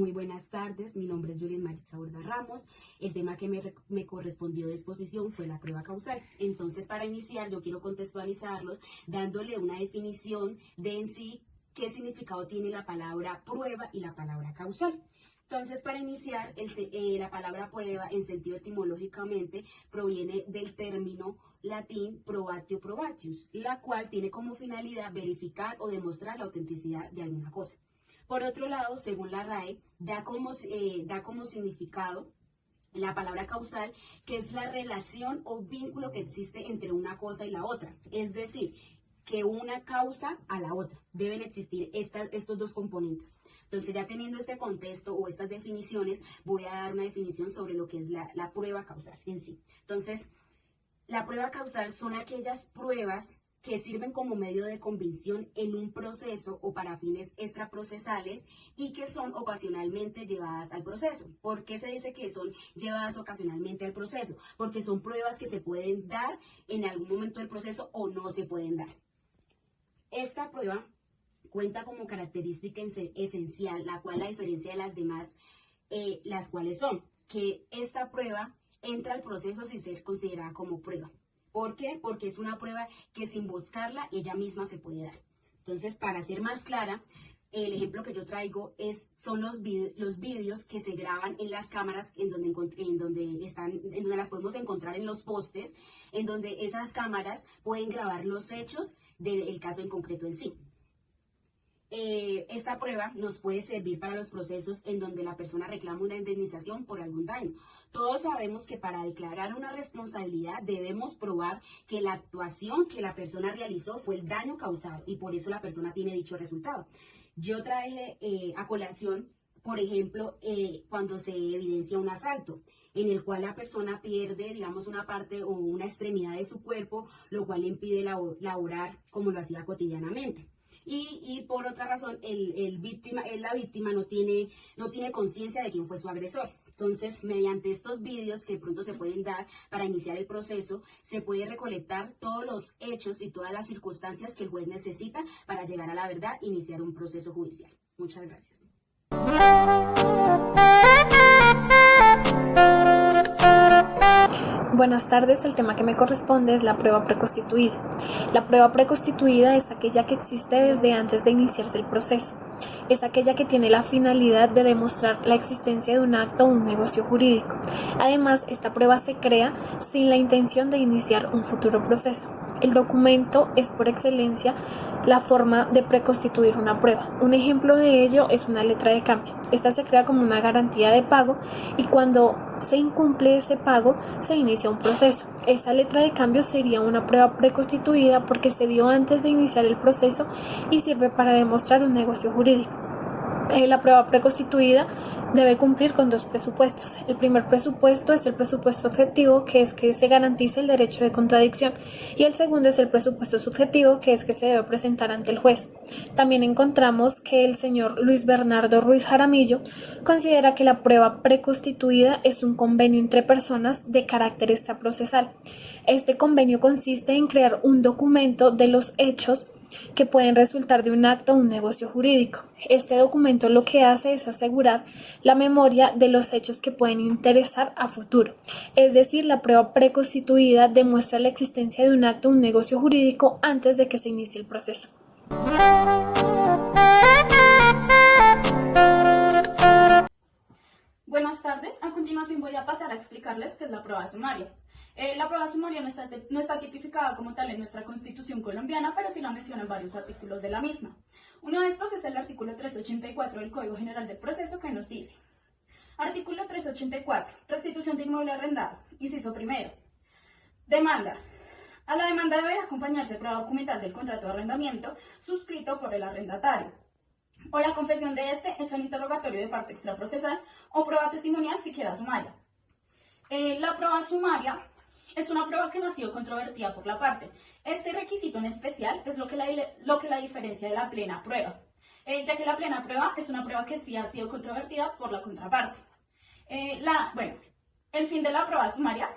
Muy buenas tardes, mi nombre es Julián Maritza Borda Ramos. El tema que me correspondió de exposición fue la prueba causal. Entonces, para iniciar, yo quiero contextualizarlos dándole una definición de en sí qué significado tiene la palabra prueba y la palabra causal. Entonces, para iniciar, la palabra prueba en sentido etimológicamente proviene del término latín probatio probatius, la cual tiene como finalidad verificar o demostrar la autenticidad de alguna cosa. Por otro lado, según la RAE, da como significado la palabra causal, que es la relación o vínculo que existe entre una cosa y la otra. Es decir, que una causa a la otra. Deben existir estos dos componentes. Entonces, ya teniendo este contexto o estas definiciones, voy a dar una definición sobre lo que es la prueba causal en sí. Entonces, la prueba causal son aquellas pruebas que sirven como medio de convicción en un proceso o para fines extraprocesales y que son ocasionalmente llevadas al proceso. ¿Por qué se dice que son llevadas ocasionalmente al proceso? Porque son pruebas que se pueden dar en algún momento del proceso o no se pueden dar. Esta prueba cuenta como característica esencial, la cual la diferencia de las demás, las cuales son que esta prueba entra al proceso sin ser considerada como prueba. ¿Por qué? Porque es una prueba que sin buscarla ella misma se puede dar. Entonces, para ser más clara, el ejemplo que yo traigo son los vídeos que se graban en las cámaras en donde las podemos encontrar en los postes, en donde esas cámaras pueden grabar los hechos del caso en concreto en sí. Esta prueba nos puede servir para los procesos en donde la persona reclama una indemnización por algún daño. Todos sabemos que para declarar una responsabilidad debemos probar que la actuación que la persona realizó fue el daño causado y por eso la persona tiene dicho resultado. Yo traje a colación, por ejemplo, cuando se evidencia un asalto, en el cual la persona pierde, digamos, una parte o una extremidad de su cuerpo, lo cual le impide laborar como lo hacía cotidianamente. Y por otra razón, la víctima no tiene conciencia de quién fue su agresor. Entonces, mediante estos vídeos que pronto se pueden dar para iniciar el proceso, se puede recolectar todos los hechos y todas las circunstancias que el juez necesita para llegar a la verdad e iniciar un proceso judicial. Muchas gracias. Buenas tardes, el tema que me corresponde es la prueba preconstituida. La prueba preconstituida es aquella que existe desde antes de iniciarse el proceso. Es aquella que tiene la finalidad de demostrar la existencia de un acto o un negocio jurídico. Además, esta prueba se crea sin la intención de iniciar un futuro proceso. El documento es por excelencia la forma de preconstituir una prueba. Un ejemplo de ello es una letra de cambio. Esta se crea como una garantía de pago y cuando se incumple ese pago, se inicia un proceso. Esa letra de cambio sería una prueba preconstituida porque se dio antes de iniciar el proceso y sirve para demostrar un negocio jurídico. La prueba preconstituida debe cumplir con dos presupuestos. El primer presupuesto es el presupuesto objetivo, que es que se garantice el derecho de contradicción, y el segundo es el presupuesto subjetivo, que es que se debe presentar ante el juez. También encontramos que el señor Luis Bernardo Ruiz Jaramillo considera que la prueba preconstituida es un convenio entre personas de carácter extraprocesal. Este convenio consiste en crear un documento de los hechos que pueden resultar de un acto o un negocio jurídico. Este documento lo que hace es asegurar la memoria de los hechos que pueden interesar a futuro. Es decir, la prueba preconstituida demuestra la existencia de un acto o un negocio jurídico antes de que se inicie el proceso. Buenas tardes, a continuación voy a pasar a explicarles qué es la prueba sumaria. La prueba sumaria no está tipificada como tal en nuestra Constitución colombiana, pero sí la mencionan varios artículos de la misma. Uno de estos es el artículo 384 del Código General del Proceso, que nos dice: artículo 384, restitución de inmueble arrendado, inciso primero. Demanda. A la demanda debe acompañarse prueba documental del contrato de arrendamiento suscrito por el arrendatario, o la confesión de este hecha en interrogatorio de parte extraprocesal, o prueba testimonial si queda sumaria. La prueba sumaria es una prueba que no ha sido controvertida por la parte. Este requisito en especial es lo que la diferencia de la plena prueba, ya que la plena prueba es una prueba que sí ha sido controvertida por la contraparte. El fin de la prueba sumaria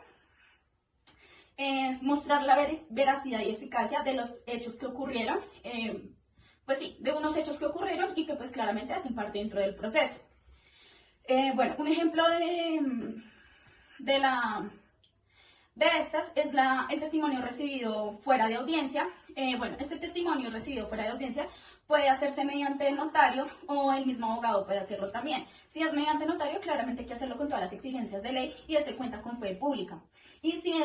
es mostrar la veracidad y eficacia de los hechos que ocurrieron, de unos hechos que ocurrieron y que pues claramente hacen parte dentro del proceso. Bueno, un ejemplo de la de estas es el testimonio recibido fuera de audiencia. Bueno, este testimonio recibido fuera de audiencia puede hacerse mediante notario o el mismo abogado puede hacerlo también. Si es mediante notario, claramente hay que hacerlo con todas las exigencias de ley y este cuenta con fe pública. Y si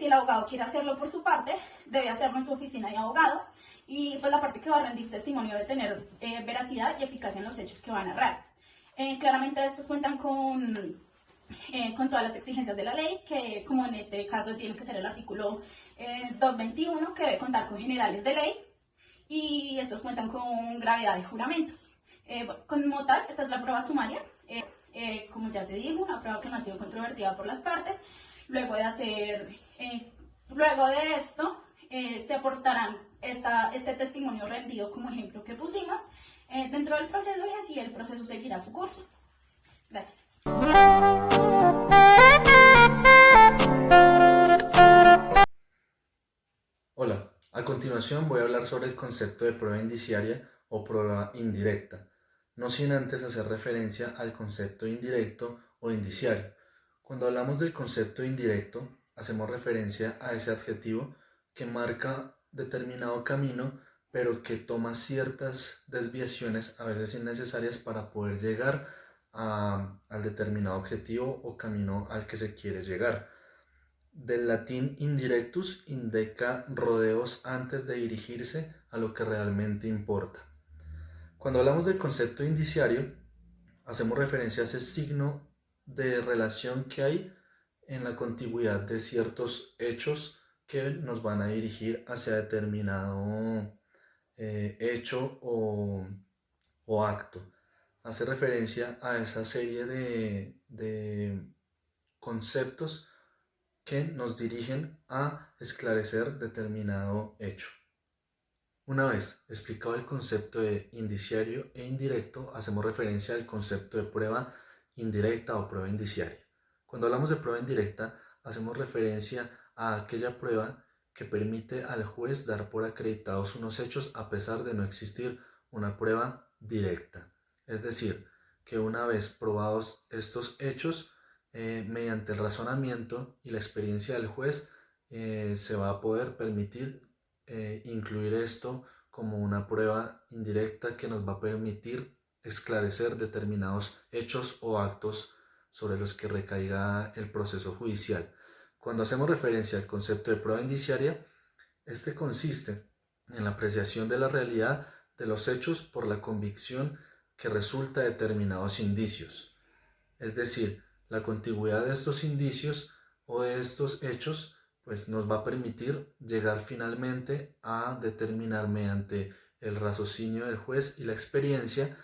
el abogado quiere hacerlo por su parte, debe hacerlo en su oficina de abogado y pues la parte que va a rendir testimonio debe tener veracidad y eficacia en los hechos que va a narrar. Claramente estos cuentan con todas las exigencias de la ley, que como en este caso tiene que ser el artículo 221, que debe contar con generales de ley, y estos cuentan con gravedad de juramento. Como tal, esta es la prueba sumaria, como ya se dijo, una prueba que no ha sido controvertida por las partes. Luego de esto, se aportarán este testimonio rendido como ejemplo que pusimos dentro del proceso y así el proceso seguirá su curso. Gracias. Hola, a continuación voy a hablar sobre el concepto de prueba indiciaria o prueba indirecta, no sin antes hacer referencia al concepto indirecto o indiciario. Cuando hablamos del concepto indirecto, hacemos referencia a ese adjetivo que marca determinado camino, pero que toma ciertas desviaciones, a veces innecesarias, para poder llegar al determinado objetivo o camino al que se quiere llegar. Del latín indirectus indica rodeos antes de dirigirse a lo que realmente importa. Cuando hablamos del concepto indiciario, hacemos referencia a ese signo de relación que hay en la contigüidad de ciertos hechos que nos van a dirigir hacia determinado hecho o acto. Hace referencia a esa serie de conceptos que nos dirigen a esclarecer determinado hecho. Una vez explicado el concepto de indiciario e indirecto, hacemos referencia al concepto de prueba indirecta o prueba indiciaria. Cuando hablamos de prueba indirecta, hacemos referencia a aquella prueba que permite al juez dar por acreditados unos hechos a pesar de no existir una prueba directa. Es decir, que una vez probados estos hechos, mediante el razonamiento y la experiencia del juez, se va a poder permitir incluir esto como una prueba indirecta que nos va a permitir esclarecer determinados hechos o actos sobre los que recaiga el proceso judicial. Cuando hacemos referencia al concepto de prueba indiciaria, este consiste en la apreciación de la realidad de los hechos por la convicción que resulta de determinados indicios. Es decir, la contigüidad de estos indicios o de estos hechos pues nos va a permitir llegar finalmente a determinar mediante el raciocinio del juez y la experiencia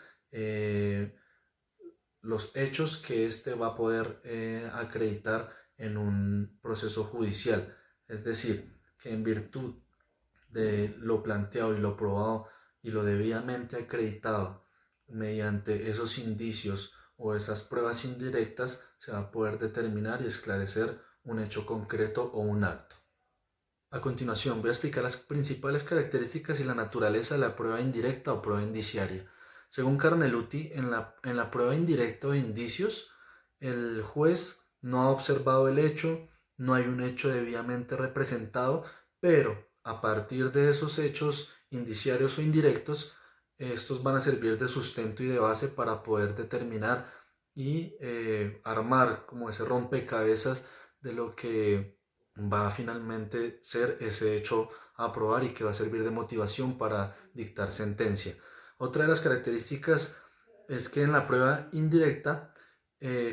los hechos que éste va a poder acreditar en un proceso judicial. Es decir, que en virtud de lo planteado y lo probado y lo debidamente acreditado mediante esos indicios o esas pruebas indirectas, se va a poder determinar y esclarecer un hecho concreto o un acto. A continuación voy a explicar las principales características y la naturaleza de la prueba indirecta o prueba indiciaria. Según Carneluti, en la prueba indirecta o indicios, el juez no ha observado el hecho, no hay un hecho debidamente representado, pero a partir de esos hechos indiciarios o indirectos, estos van a servir de sustento y de base para poder determinar y armar como ese rompecabezas de lo que va a finalmente ser ese hecho a probar y que va a servir de motivación para dictar sentencia. Otra de las características es que en la prueba indirecta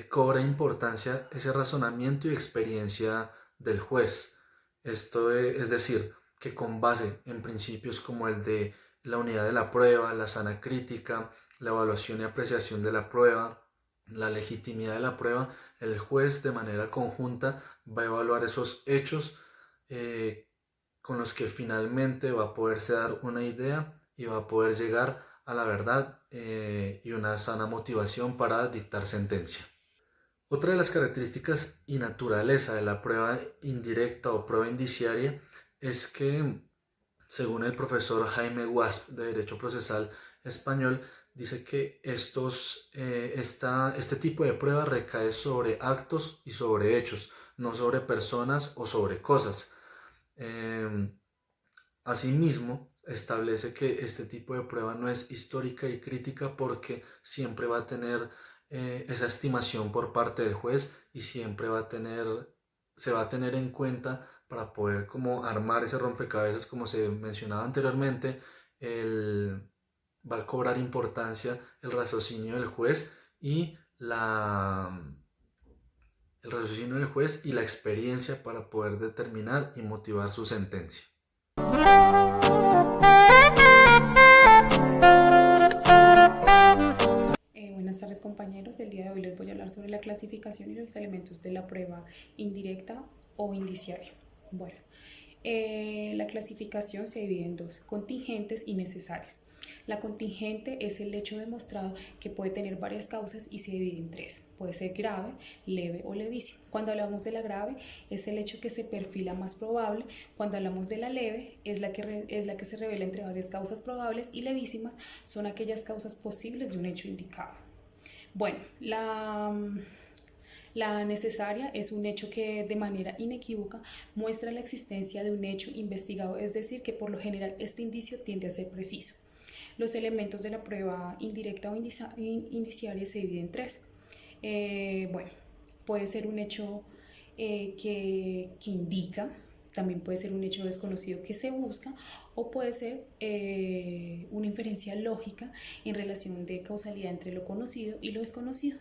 cobra importancia ese razonamiento y experiencia del juez. Esto es decir, que con base en principios como el de la unidad de la prueba, la sana crítica, la evaluación y apreciación de la prueba, la legitimidad de la prueba, el juez de manera conjunta va a evaluar esos hechos con los que finalmente va a poderse dar una idea y va a poder llegar a la verdad y una sana motivación para dictar sentencia. Otra de las características y naturaleza de la prueba indirecta o prueba indiciaria es que, según el profesor Jaime Guasp de Derecho Procesal Español, dice que este tipo de prueba recae sobre actos y sobre hechos, no sobre personas o sobre cosas. Asimismo, establece que este tipo de prueba no es histórica y crítica porque siempre va a tener esa estimación por parte del juez y siempre se va a tener en cuenta para poder como armar ese rompecabezas, como se mencionaba anteriormente. Va a cobrar importancia el raciocinio del juez y la experiencia para poder determinar y motivar su sentencia. Buenas tardes, compañeros. El día de hoy les voy a hablar sobre la clasificación y los elementos de la prueba indirecta o indiciaria. Bueno, la clasificación se divide en dos: contingentes y necesarias. La contingente es el hecho demostrado que puede tener varias causas y se divide en tres. Puede ser grave, leve o levísimo. Cuando hablamos de la grave, es el hecho que se perfila más probable. Cuando hablamos de la leve, es la que se revela entre varias causas probables, y levísimas son aquellas causas posibles de un hecho indicado. Bueno, la necesaria es un hecho que de manera inequívoca muestra la existencia de un hecho investigado, es decir, que por lo general este indicio tiende a ser preciso. Los elementos de la prueba indirecta o indiciaria se dividen en tres. Bueno, puede ser un hecho que indica, también puede ser un hecho desconocido que se busca, o puede ser una inferencia lógica en relación de causalidad entre lo conocido y lo desconocido.